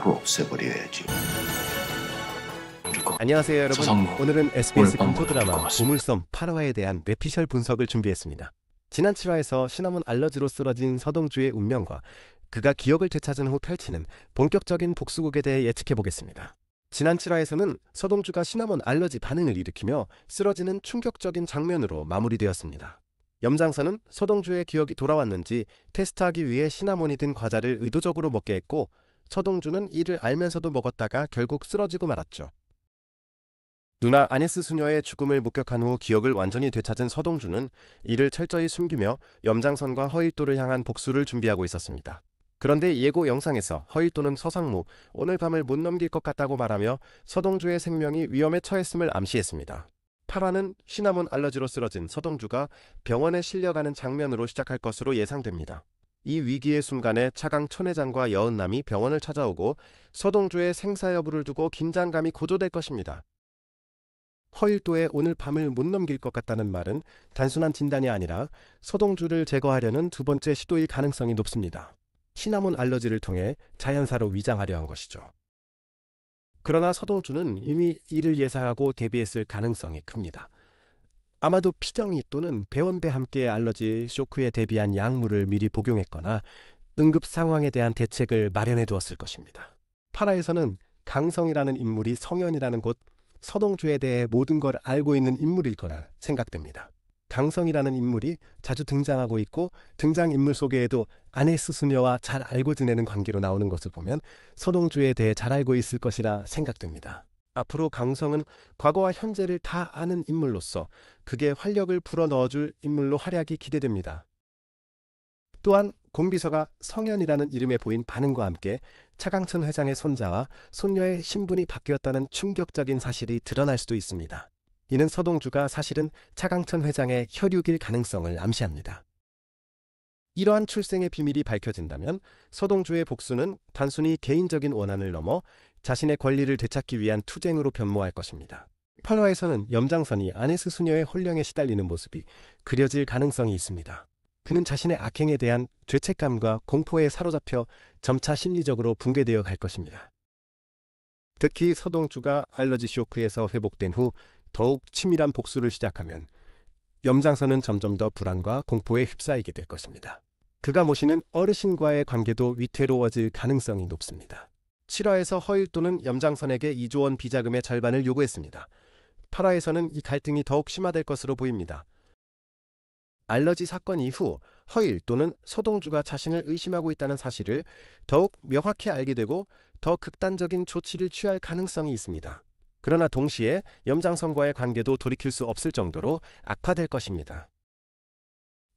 바로 없애버려야지. 그리고 안녕하세요 여러분. 서상무, 오늘은 SBS 오늘 공포 드라마 밤부터 보물섬 8화에 대한 뇌피셜 분석을 준비했습니다. 지난 7화에서 시나몬 알러지로 쓰러진 서동주의 운명과 그가 기억을 되찾은 후 펼치는 본격적인 복수극에 대해 예측해보겠습니다. 지난 7화에서는 서동주가 시나몬 알러지 반응을 일으키며 쓰러지는 충격적인 장면으로 마무리되었습니다. 염장선은 서동주의 기억이 돌아왔는지 테스트하기 위해 시나몬이 든 과자를 의도적으로 먹게 했고, 서동주는 이를 알면서도 먹었다가 결국 쓰러지고 말았죠. 누나 아네스 수녀의 죽음을 목격한 후 기억을 완전히 되찾은 서동주는 이를 철저히 숨기며 염장선과 허일도를 향한 복수를 준비하고 있었습니다. 그런데 예고 영상에서 허일도는 서상무, 오늘 밤을 못 넘길 것 같다고 말하며 서동주의 생명이 위험에 처했음을 암시했습니다. 8화는 시나몬 알러지로 쓰러진 서동주가 병원에 실려가는 장면으로 시작할 것으로 예상됩니다. 이 위기의 순간에 차강 촌회장과 여은남이 병원을 찾아오고 서동주의 생사 여부를 두고 긴장감이 고조될 것입니다. 허일도의 오늘 밤을 못 넘길 것 같다는 말은 단순한 진단이 아니라 서동주를 제거하려는 두 번째 시도일 가능성이 높습니다. 시나몬 알러지를 통해 자연사로 위장하려 한 것이죠. 그러나 서동주는 이미 이를 예상하고 대비했을 가능성이 큽니다. 아마도 피정이 또는 배원배 함께의 알러지 쇼크에 대비한 약물을 미리 복용했거나 응급 상황에 대한 대책을 마련해 두었을 것입니다. 8화에서는 강성이라는 인물이 성현이라는 곳 서동주에 대해 모든 걸 알고 있는 인물일 거라 생각됩니다. 강성이라는 인물이 자주 등장하고 있고 등장인물 소개에도 아네스 수녀와 잘 알고 지내는 관계로 나오는 것을 보면 서동주에 대해 잘 알고 있을 것이라 생각됩니다. 앞으로 강성은 과거와 현재를 다 아는 인물로서 극에 활력을 불어넣어줄 인물로 활약이 기대됩니다. 또한 공비서가 성현이라는 이름에 보인 반응과 함께 차강천 회장의 손자와 손녀의 신분이 바뀌었다는 충격적인 사실이 드러날 수도 있습니다. 이는 서동주가 사실은 차강천 회장의 혈육일 가능성을 암시합니다. 이러한 출생의 비밀이 밝혀진다면 서동주의 복수는 단순히 개인적인 원한을 넘어 자신의 권리를 되찾기 위한 투쟁으로 변모할 것입니다. 8화에서는 염장선이 아네스 수녀의 혼령에 시달리는 모습이 그려질 가능성이 있습니다. 그는 자신의 악행에 대한 죄책감과 공포에 사로잡혀 점차 심리적으로 붕괴되어 갈 것입니다. 특히 서동주가 알러지 쇼크에서 회복된 후 더욱 치밀한 복수를 시작하면 염장선은 점점 더 불안과 공포에 휩싸이게 될 것입니다. 그가 모시는 어르신과의 관계도 위태로워질 가능성이 높습니다. 7화에서 허일도는 염장선에게 2조 원 비자금의 절반을 요구했습니다. 8화에서는 이 갈등이 더욱 심화될 것으로 보입니다. 알러지 사건 이후 허일도는 서동주가 자신을 의심하고 있다는 사실을 더욱 명확히 알게 되고 더 극단적인 조치를 취할 가능성이 있습니다. 그러나 동시에 염장선과의 관계도 돌이킬 수 없을 정도로 악화될 것입니다.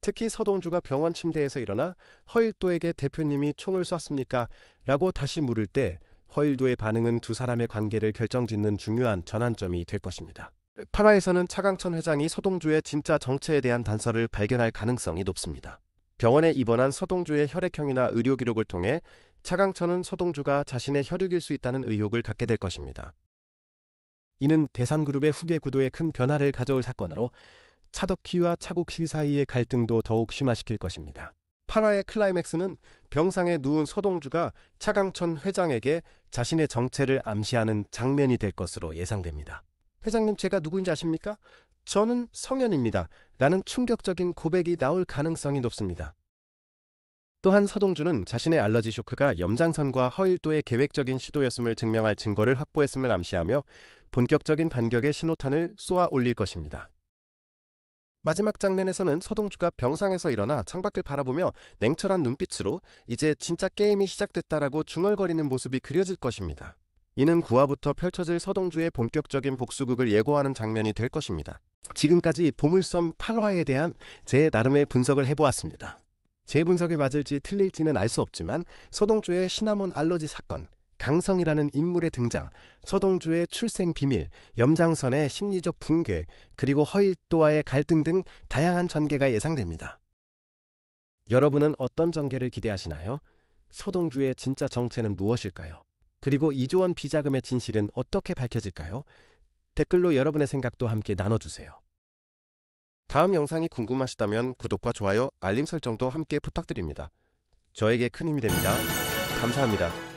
특히 서동주가 병원 침대에서 일어나 허일도에게 대표님이 총을 쐈습니까? 라고 다시 물을 때 허일도의 반응은 두 사람의 관계를 결정짓는 중요한 전환점이 될 것입니다. 8화에서는 차강천 회장이 서동주의 진짜 정체에 대한 단서를 발견할 가능성이 높습니다. 병원에 입원한 서동주의 혈액형이나 의료 기록을 통해 차강천은 서동주가 자신의 혈육일 수 있다는 의혹을 갖게 될 것입니다. 이는 대산그룹의 후계 구도에 큰 변화를 가져올 사건으로 차덕희와 차국실 사이의 갈등도 더욱 심화시킬 것입니다. 8화의 클라이맥스는 병상에 누운 서동주가 차강천 회장에게 자신의 정체를 암시하는 장면이 될 것으로 예상됩니다. 회장님, 제가 누구인지 아십니까? 저는 성현입니다. 라는 충격적인 고백이 나올 가능성이 높습니다. 또한 서동주는 자신의 알러지 쇼크가 염장선과 허일도의 계획적인 시도였음을 증명할 증거를 확보했음을 암시하며 본격적인 반격의 신호탄을 쏘아 올릴 것입니다. 마지막 장면에서는 서동주가 병상에서 일어나 창밖을 바라보며 냉철한 눈빛으로 이제 진짜 게임이 시작됐다라고 중얼거리는 모습이 그려질 것입니다. 이는 9화부터 펼쳐질 서동주의 본격적인 복수극을 예고하는 장면이 될 것입니다. 지금까지 보물섬 8화에 대한 제 나름의 분석을 해보았습니다. 제 분석이 맞을지 틀릴지는 알 수 없지만 서동주의 시나몬 알러지 사건, 강성이라는 인물의 등장, 서동주의 출생 비밀, 염장선의 심리적 붕괴, 그리고 허일도와의 갈등 등 다양한 전개가 예상됩니다. 여러분은 어떤 전개를 기대하시나요? 서동주의 진짜 정체는 무엇일까요? 그리고 2조 원 비자금의 진실은 어떻게 밝혀질까요? 댓글로 여러분의 생각도 함께 나눠주세요. 다음 영상이 궁금하시다면 구독과 좋아요, 알림 설정도 함께 부탁드립니다. 저에게 큰 힘이 됩니다. 감사합니다.